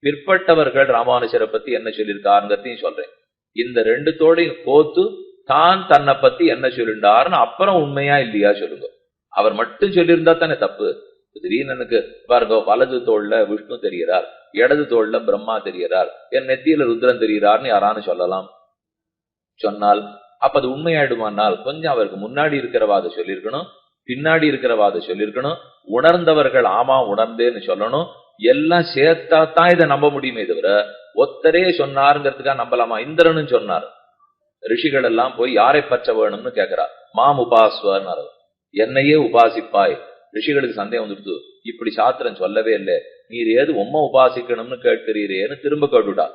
பிற்பட்டவர்கள் ராமானுஜரை பத்தி என்ன சொல்லியிருக்காருங்கிறதையும் சொல்றேன். இந்த ரெண்டுத்தோடையும் கோத்து தான் தன்னை பத்தி என்ன சொல்லிண்டாருன்னு அப்புறம் உண்மையா இல்லையா சொல்லுங்க. அவர் மட்டும் சொல்லியிருந்தா தானே தப்பு. திடீர்னு எனக்கு பாருங்க, வலது தோல்ல விஷ்ணு தெரிகிறார், இடது தோல்ல பிரம்மா தெரிகிறார், என் நெத்தியில ருத்ரன் தெரிகிறார்னு யாரானு சொல்லலாம். சொன்னால் அப்ப அது உண்மையாயிடுமானால் கொஞ்சம் அவருக்கு முன்னாடி இருக்கிறவாத சொல்லியிருக்கணும், பின்னாடி இருக்கிறவாத சொல்லியிருக்கணும், உணர்ந்தவர்கள் ஆமா உணர்ந்தேன்னு சொல்லணும். எல்லாம் சேர்த்தாத்தான் இதை நம்ப முடியுமே தவிர ஒத்தரே சொன்னாருங்கிறதுக்காக நம்பலாமா? இந்திரனும் சொன்னார். ரிஷிகள் எல்லாம் போய் யாரை பற்ற வேணும்னு கேட்கிறார். மாம் உபாஸ்வர், என்னையே உபாசிப்பாய். ரிஷிகளுக்கு சந்தேகம் வந்துடுது, இப்படி சாத்திரம் சொல்லவே இல்லை, நீர் ஏது உம்மை உபாசிக்கணும்னு கேட்கிறீரேன்னு திரும்ப கேட்டுட்டா.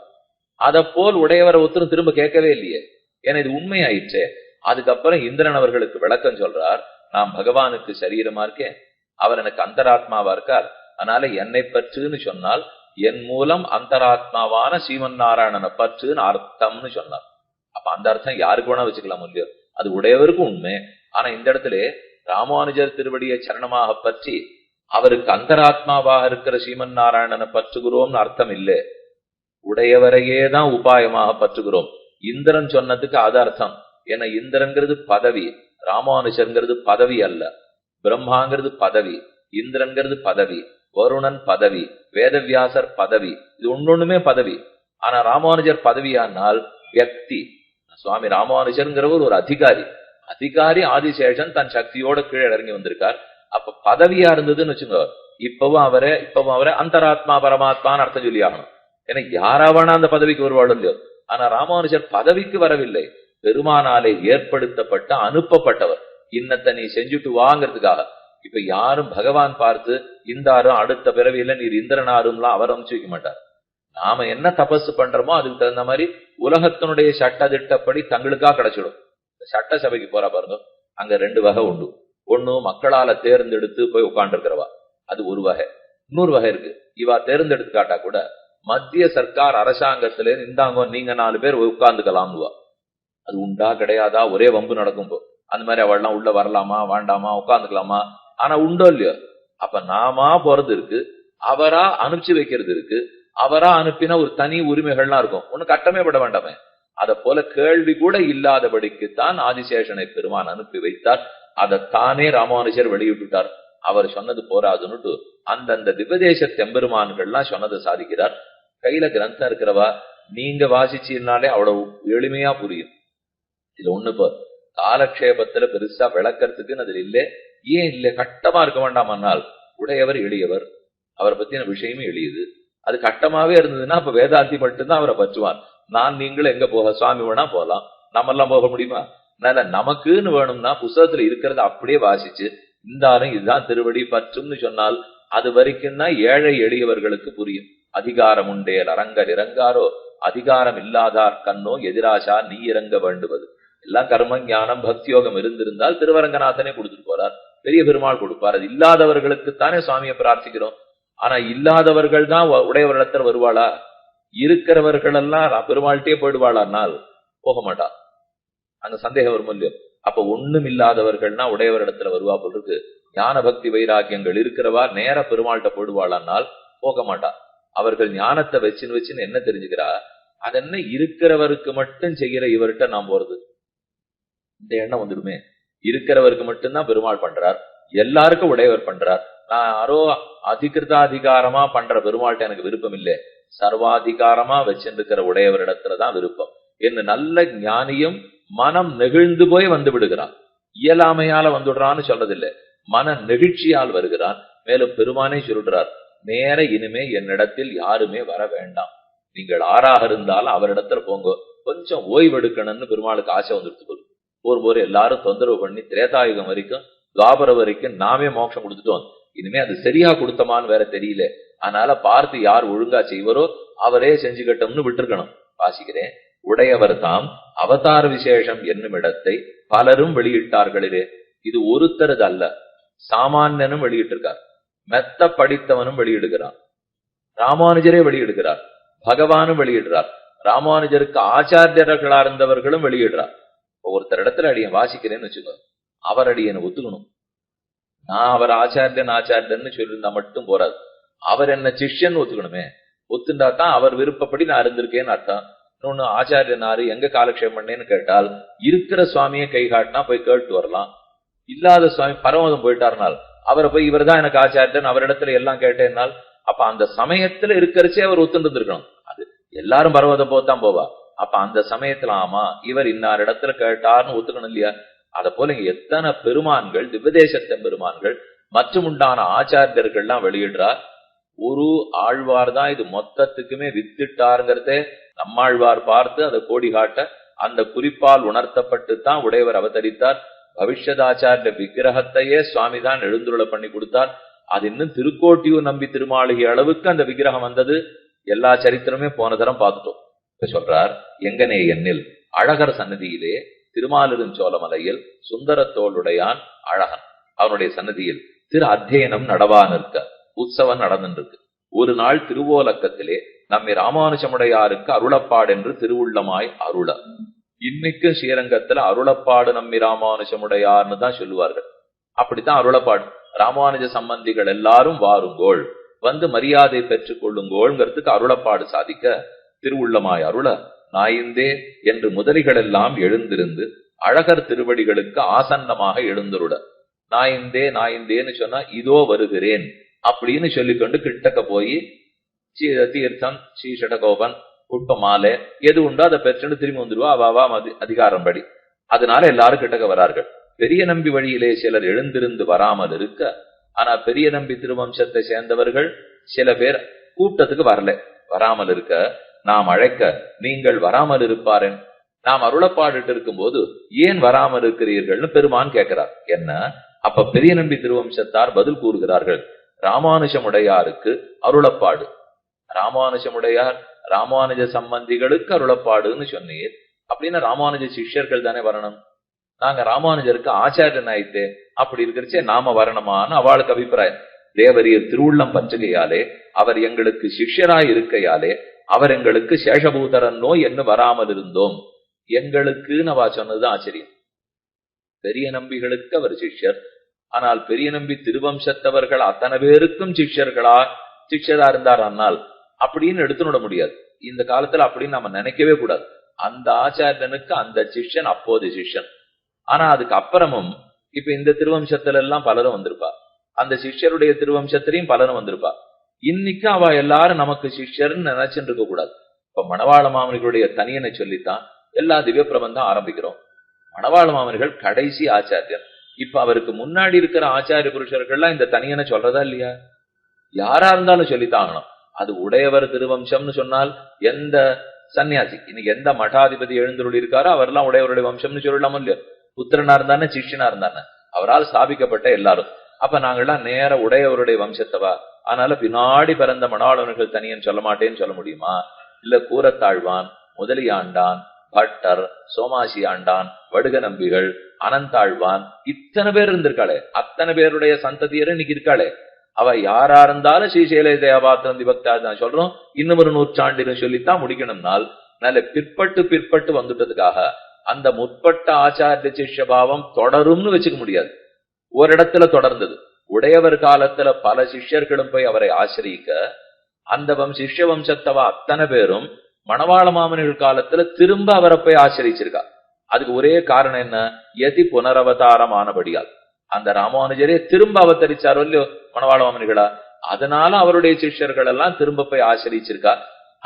அதை போல் உடையவரை ஒருத்தரும் திரும்ப கேட்கவே இல்லையே, ஏன்னா இது உண்மையாயிற்றே. அதுக்கப்புறம் இந்திரன் அவர்களுக்கு விளக்கம் சொல்றார். நான் பகவானுக்கு சரீரமா இருக்கேன், அவர் எனக்கு அந்தராத்மாவா இருக்கார், அதனால என்னை பற்றுன்னு சொன்னால் என் மூலம் அந்தராத்மாவான ஸ்ரீமன் நாராயணனை பற்றுன்னு அர்த்தம்னு சொன்னார். அப்ப அந்த அர்த்தம் யாருக்கு வேணா வச்சுக்கலாம் இல்லையோ, அது உடையவருக்கும் உண்மை. ஆனா இந்த இடத்துல ராமானுஜர் திருவடியை சரணமாக பற்றி அவருக்கு அந்தராத்மாவாக இருக்கிற ஸ்ரீமன் நாராயணனை பற்றுகிறோம்னு அர்த்தம் இல்லை, உடையவரையே தான் உபாயமாக பற்றுகிறோம். இந்திரன் சொன்னதுக்கு அது அர்த்தம். ஏன்னா இந்திரன்கிறது பதவி, ராமானுஜர்ங்கிறது பதவி அல்ல. பிரம்மாங்கிறது பதவி, இந்திரன்கிறது பதவி, வருணன் பதவி, வேதவியாசர் பதவி, இது ஒன்னொண்ணுமே பதவி. ஆனா ராமானுஜர் பதவியானால் வியக்தி. சுவாமி ராமானுஜர்ங்கிறவர் ஒரு அதிகாரி. அதிகாரி ஆதிசேஷன் தன் சக்தியோட கீழே இறங்கி வந்திருக்கார். அப்ப பதவியா இருந்ததுன்னு வச்சுங்க, இப்பவும் அவரை அந்தராத்மா பரமாத்மான்னு அர்த்தம் சொல்லி ஆகணும். ஏன்னா யாராவனா அந்த பதவிக்கு வருவாள் இல்லையோ. ஆனா ராமானுஜர் பதவிக்கு வரவில்லை, பெருமானாலே ஏற்படுத்தப்பட்ட அனுப்பப்பட்டவர். இன்னத்தை நீ செஞ்சுட்டு வாங்கிறதுக்காக. இப்ப யாரும் பகவான் பார்த்து இந்தாரும் அடுத்த பிறவியில நீர் இந்திரனாரும்லாம் அவர் அமைச்சு வைக்க மாட்டார். நாம என்ன தபசு பண்றோமோ அதுக்கு தகுந்த மாதிரி உலகத்தினுடைய சட்ட திட்டப்படி தங்களுக்கா கிடைச்சிடும். சட்ட சபைக்கு போறா பாருங்க, அங்க 2 வகை உண்டு. ஒண்ணு மக்களால தேர்ந்தெடுத்து போய் உட்கார்ந்து இருக்கிறவா, அது ஒரு வகை. இன்னொரு வகை இருக்கு, இவா தேர்ந்தெடுத்து காட்டா கூட மத்திய சர்க்கார் அரசாங்கத்திலே இந்தாங்க நீங்க 4 பேர் உட்கார்ந்துக்கலாம்னுவா. அது உண்டா கிடையாதா, ஒரே வம்பு நடக்கும். அந்த மாதிரி அவள்லாம் உள்ள வரலாமா வேண்டாமா உட்கார்ந்துக்கலாமா, ஆனா உண்டோ இல்லையோ. அப்ப நாமா போறது இருக்கு, அவரா அனுப்பிச்சு வைக்கிறது இருக்கு. அவரா அனுப்பின ஒரு தனி உரிமைகள்லாம் இருக்கும், ஒண்ணு கட்டமே பட வேண்டாமே. அத போல கேள்வி கூட இல்லாதபடிக்குத்தான் ஆதிசேஷனை பெருமான் அனுப்பி வைத்தார். அதைத்தானே ராமானுஜர் வெளியிட்டுட்டார். அவர் சொன்னது போராதுன்னுட்டு அந்தந்த திவதேச தெம்பெருமான்கள்லாம் சொன்னதை சாதிக்கிறார். கையில கிரந்தம் இருக்கிறவா நீங்க வாசிச்சீர்னாலே அவ்வளவு எளிமையா புரியும். இது ஒண்ணு இப்போ காலக்ஷேபத்துல பெருசா விளக்கறதுக்குன்னு அதுல இல்லை. ஏன் இல்லை, கட்டமா இருக்க வேண்டாமன்னால் உடையவர் எளியவர், அவரை பத்தின விஷயமும் எளியது. அது கட்டமாவே இருந்ததுன்னா அப்ப வேதாந்தி மட்டும்தான் அவரை பற்றுவான். நான் நீங்களும் எங்க போக, சுவாமி வேணா போகலாம், நம்ம எல்லாம் போக முடியுமா? அதனால நமக்குன்னு வேணும்னா புத்தகத்துல இருக்கிறத அப்படியே வாசிச்சு இந்தாரும் இதுதான் திருவடி பற்றும்னு சொன்னால் அது வரைக்கும் தான் ஏழை எளியவர்களுக்கு புரியும். அதிகாரம் உண்டேல் அரங்கர் இறங்காரோ, அதிகாரம் இல்லாதார் கண்ணோ எதிராசா நீ இறங்க வேண்டுவது. எல்லாம் கர்ம ஞானம் பக்தியோகம் இருந்திருந்தால் திருவரங்கநாதனே கொடுத்துட்டு போறார், பெரிய பெருமாள் கொடுப்பார். அது இல்லாதவர்களுக்குத்தானே சுவாமியை பிரார்த்திக்கிறோம். ஆனா இல்லாதவர்கள் தான் உடையவரிடத்தில் வருவாளா? இருக்கிறவர்கள் எல்லாம் பெருமாள்கிட்டே போயிடுவாளானால் போக மாட்டா. அங்க சந்தேகம் வரும் இல்லையோ. அப்ப ஒண்ணும் இல்லாதவர்கள்னா உடையவரிடத்துல வருவா போல் இருக்கு. ஞான பக்தி வைராக்கியங்கள் இருக்கிறவா நேர பெருமாள்கிட்ட போயிடுவாளானால் போக மாட்டா. அவர்கள் ஞானத்தை வச்சுன்னு என்ன தெரிஞ்சுக்கிறா, அதென்ன இருக்கிறவருக்கு மட்டும் செய்கிற இவர்கிட்ட நாம் போறது, இந்த எண்ணம் வந்துடுமே. இருக்கிறவருக்கு மட்டும்தான் பெருமாள் பண்றார், எல்லாருக்கும் உடையவர் பண்றார். நான் யாரோ அதிகிருதாதிகாரமா பண்ற பெருமாள்கிட்ட எனக்கு விருப்பம் இல்லை, சர்வாதிகாரமா வச்சிருக்கிற உடையவரிடத்துலதான் விருப்பம் என்று நல்ல ஞானியும் மனம் நெகிழ்ந்து போய் வந்து விடுகிறான். இயலாமையால வந்துடுறான்னு சொல்றதில்லை, மன நெகிழ்ச்சியால் வருகிறான். மேலும் பெருமானே சொல்றார், நேர இனிமே என்னிடத்தில் யாருமே வர வேண்டாம், நீங்கள் ஆறாக இருந்தாலும் அவரிடத்துல போங்க, கொஞ்சம் ஓய்வெடுக்கணும்னு பெருமாளுக்கு ஆசை வந்துடுத்து. ஒரு எல்லாரும் தொந்தரவு பண்ணி திரேதாயுகம் வரைக்கும் துவாபரம் வரைக்கும் நாமே மோட்சம் கொடுத்துட்டோம், இனிமே அது சரியா கொடுத்தமான்னு வேற தெரியல, அதனால பார்த்து யார் ஒழுங்கா செய்வரோ அவரே செஞ்சுக்கிட்டோம்னு விட்டுருக்கணும். வாசிக்கிறேன், உடையவர் தாம் அவதார விசேஷம் என்னும் இடத்தை பலரும் வெளியிட்டார்களே. இது ஒருத்தரது அல்ல, சாமானியனும் வெளியிட்டிருக்கார், மெத்த படித்தவனும் வெளியிடுகிறான், ராமானுஜரே வெளியிடுகிறார், பகவானும் வெளியிடுறார், ராமானுஜருக்கு ஆச்சாரியர்களா இருந்தவர்களும் வெளியிடுறார். ஒருத்தர் இடத்துல அடியன் வாசிக்கிறேன்னு வச்சுக்கோ, அவர் அடியனை ஒத்துக்கணும். நான் அவர் ஆச்சாரியன்னு சொல்லியிருந்தா மட்டும் போறாது, அவர் என்ன சிஷ்யன் ஒத்துக்கணுமே. ஒத்துண்டா தான் அவர் விருப்பப்படி நான் இருந்திருக்கேன்னு அர்த்தம். இன்னொன்னு, ஆச்சாரியனாரு எங்க காலக்ஷேபம் பண்ணேன்னு கேட்டால் இருக்கிற சுவாமியை கை காட்டினா போய் கேட்டு வரலாம். இல்லாத சுவாமி பரமதம் போயிட்டாருனால் அவரை போய் இவர் தான் எனக்கு ஆச்சாரியன் அவரிடத்துல எல்லாம் கேட்டேன்னால் அப்ப அந்த சமயத்துல இருக்கிறச்சே அவர் ஒத்துண்டு இருக்கணும். அது எல்லாரும் பரமதம் போத்தான் போவா. அப்ப அந்த சமயத்துல ஆமா இவர் இன்னார் இடத்துல கேட்டார்னு ஒத்துக்கணும் இல்லையா. அத போல இங்க எத்தனை பெருமான்கள், திவ்யதேசத்தின் பெருமான்கள் மற்றும் உண்டான ஆச்சாரியர்கள்லாம் வெளியிடுறார். ஒரு ஆழ்வார் தான் இது மொத்தத்துக்குமே வித்திட்டாருங்கிறதே நம்மாழ்வார் பார்த்து அதை கோடி காட்ட அந்த குறிப்பால் உணர்த்தப்பட்டு தான் உடையவர் அவதரித்தார். பவிஷ்யதாச்சாரிய விக்கிரகத்தையே சுவாமி தான் எழுந்துருளை பண்ணி கொடுத்தார். அது இன்னும் திருக்கோட்டியூர் நம்பி திருமாளிகை அளவுக்கு அந்த விக்கிரகம் வந்தது. எல்லா சரித்திரமே போன தரம் பார்த்துட்டோம். இப்ப சொல்றார், எங்கனே எண்ணில் அழகர் சன்னதியிலே திருமாலிருஞ்சோலமலையில் சுந்தரத்தோளுடையான் அழகன் அவனுடைய சன்னதியில் திரு அத்தியனம் நடவான் இருக்க உற்சவம் நடந்துருக்கு. ஒரு நாள் திருவோலக்கத்திலே நம்மை ராமானுஜமுடையாருக்கு அருளப்பாடு என்று திருவுள்ளமாய் அருள. இன்னைக்கு ஸ்ரீரங்கத்துல அருளப்பாடு நம்மி ராமானுஜமுடையார்னு தான் சொல்லுவார்கள். அப்படித்தான் அருளப்பாடு. ராமானுஜ சம்பந்திகள் எல்லாரும் வாருங்கோள், வந்து மரியாதை பெற்றுக் கொள்ளுங்கோள்ங்கிறதுக்கு அருளப்பாடு சாதிக்க திருவுள்ளமாய் அருள நாயிந்தே என்று முதலிகள் எல்லாம் எழுந்திருந்து அழகர் திருவடிகளுக்கு ஆசன்னமாக எழுந்துருட. நாயிந்தே நாயிந்தேன்னு சொன்னா இதோ வருகிறேன் அப்படின்னு சொல்லிக்கொண்டு கிட்டக்க போய் தீர்த்தம் ஸ்ரீஷடகோபன் புஷ்ப மாலை எது உண்டோ அதை பெற்றுன்னு திரும்பி வந்துருவா அவாவா அதிகாரம் படி. அதனால எல்லாரும் கிட்டக்க வரார்கள். பெரிய நம்பி வழியிலே சிலர் எழுந்திருந்து வராமல் இருக்க, ஆனா பெரிய நம்பி திருவம்சத்தை சேர்ந்தவர்கள் சில பேர் கூட்டத்துக்கு வராமல் இருக்க நாம் அழைக்க நீங்கள் வராமல் இருப்பாரன். நாம் அருளப்பாடிட்டு இருக்கும் போது ஏன் வராமல் இருக்கிறீர்கள்னு பெருமான் கேட்கிறார். என்ன அப்ப பெரிய நம்பி திருவம்சத்தார் பதில் கூறுகிறார்கள், ராமானுஜமுடையாருக்கு அருளப்பாடு. ராமானுஜமுடையார் ராமானுஜ சம்பந்திகளுக்கு அருளப்பாடுன்னு சொன்னீர், அப்படின்னா ராமானுஜ சிஷ்யர்கள் தானே வரணும். நாங்க ராமானுஜருக்கு ஆச்சாரியன் ஆயிட்டு அப்படி இருக்கிறச்சே நாம வரணுமான்னு அவளுக்கு அபிப்பிராயம். தேவரியர் திருவுள்ளம் பற்றுகையாலே அவர் எங்களுக்கு சிஷ்யராய் இருக்கையாலே அவர் எங்களுக்கு சேஷபூதரன்னோ என்று வராமல் இருந்தோம். எங்களுக்குன்னு அவ சொன்னது ஆச்சரியம். பெரிய நம்பிகளுக்கு அவர் சிஷ்யர், ஆனால் பெரிய நம்பி திருவம்சத்தவர்கள் அத்தனை பேருக்கும் சிஷ்யரா இருந்தார். ஆனால் அப்படின்னு எடுத்துட முடியாது இந்த காலத்துல, அப்படின்னு நம்ம நினைக்கவே கூடாது. அந்த ஆச்சாரியனுக்கு அந்த சிஷ்யன் அப்போது சிஷ்யன். ஆனா அதுக்கு அப்புறமும் இப்ப இந்த திருவம்சத்துல எல்லாம் பலரும் வந்திருப்பா, அந்த சிஷ்யருடைய திருவம்சத்திலையும் பலரும் வந்திருப்பா. இன்னைக்கு அவ எல்லாரும் நமக்கு சிஷ்யர்னு நினைச்சுட்டு இருக்க கூடாது. இப்ப மணவாள மாமனிகளுடைய தனியனை சொல்லித்தான் எல்லா திவ்ய பிரபந்தம் ஆரம்பிக்கிறோம். மணவாள மாமனிகள் கடைசி ஆச்சாரியர். இப்ப அவருக்கு முன்னாடி இருக்கிற ஆச்சாரிய புருஷர்கள்லாம் இந்த தனியனை சொல்றதா இல்லையா? யாரா இருந்தாலும் சொல்லித்தாங்கணும். அது உடையவர் திருவம்சம்னு சொன்னால் எந்த சன்னியாசி இன்னைக்கு எந்த மடாதிபதி எழுந்துள்ள இருக்காரோ அவரெல்லாம் உடையவருடைய வம்சம்னு சொல்லலாமோ இல்லையோ? புத்திரனா இருந்தானே சிஷ்யனா இருந்தானே அவரால் ஸ்தாபிக்கப்பட்ட எல்லாரும். அப்ப நாங்கள்லாம் நேர உடையவருடைய வம்சத்தவா, அதனால பின்னாடி பிறந்த மணவாளவர்கள் தனியன் சொல்ல மாட்டேன்னு சொல்ல முடியுமா? இல்ல கூரத்தாழ்வான், முதலியாண்டான், பட்டர், சோமாசி ஆண்டான், வடுக நம்பிகள், அனந்தாழ்வான், இத்தனை பேர் இருந்திருக்காளே. அத்தனை பேருடைய சந்ததியர் இன்னைக்கு இருக்காளே. அவ யாரா இருந்தாலும் ஸ்ரீசைல தேவாத்திரம் திபக்தான் சொல்றோம். இன்னும் ஒரு நூற்றாண்டின்னு சொல்லித்தான் முடிக்கணும்னால் நல்ல பிற்பட்டு வந்துட்டதுக்காக அந்த முற்பட்ட ஆச்சாரிய சிஷ்யபாவம் தொடரும்னு வச்சுக்க முடியாது. ஒரு இடத்துல தொடர்ந்தது. உடையவர் காலத்துல பல சிஷ்யர்களும் போய் அவரை ஆசிரியிக்க அந்த சிஷ்ய வம்சத்தவ அத்தனை பேரும் மணவாள மாமனிகள் காலத்துல திரும்ப அவரை போய் ஆசிரிச்சிருக்கா. அதுக்கு ஒரே காரணம் என்ன? யதி புனரவதாரம் ஆனபடியால் அந்த ராமானுஜரே திரும்ப அவதரிச்சாரோ இல்லையோ மணவாள மாமனிகளா, அதனால அவருடைய சிஷ்யர்கள் எல்லாம் திரும்ப போய் ஆசிரிச்சிருக்கா.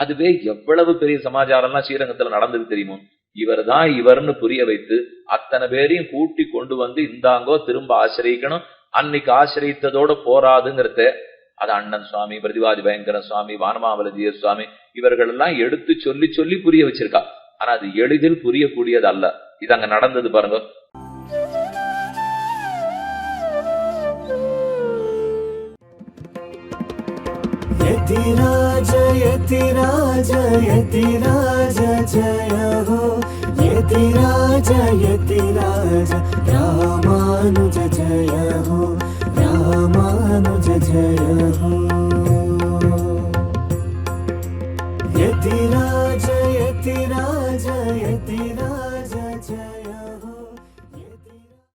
அதுவே எவ்வளவு பெரிய சமாச்சாரம்லாம் ஸ்ரீரங்கத்துல நடந்தது தெரியுமோ. இவர் தான் இவர்னு புரிய வைத்து அத்தனை பேரையும் கூட்டி கொண்டு வந்து இந்தாங்கோ திரும்ப ஆசிரியக்கணும். அன்னைக்கு ஆசிரியத்ததோட போராதுங்கிறத அது அண்ணன் சுவாமி, பிரதிவாதி பயங்கர சுவாமி, வானமாவலஜிய சுவாமி இவர்கள் எல்லாம் எடுத்து சொல்லி சொல்லி புரிய வச்சிருக்கா. ஆனா அது எளிதில் புரியக்கூடியது அல்ல. இது அங்க நடந்தது பாருங்க. यतिराज यतिराज यतिराज जय हो, यतिराज यतिराज रामानुज जय हो, रामानुज जय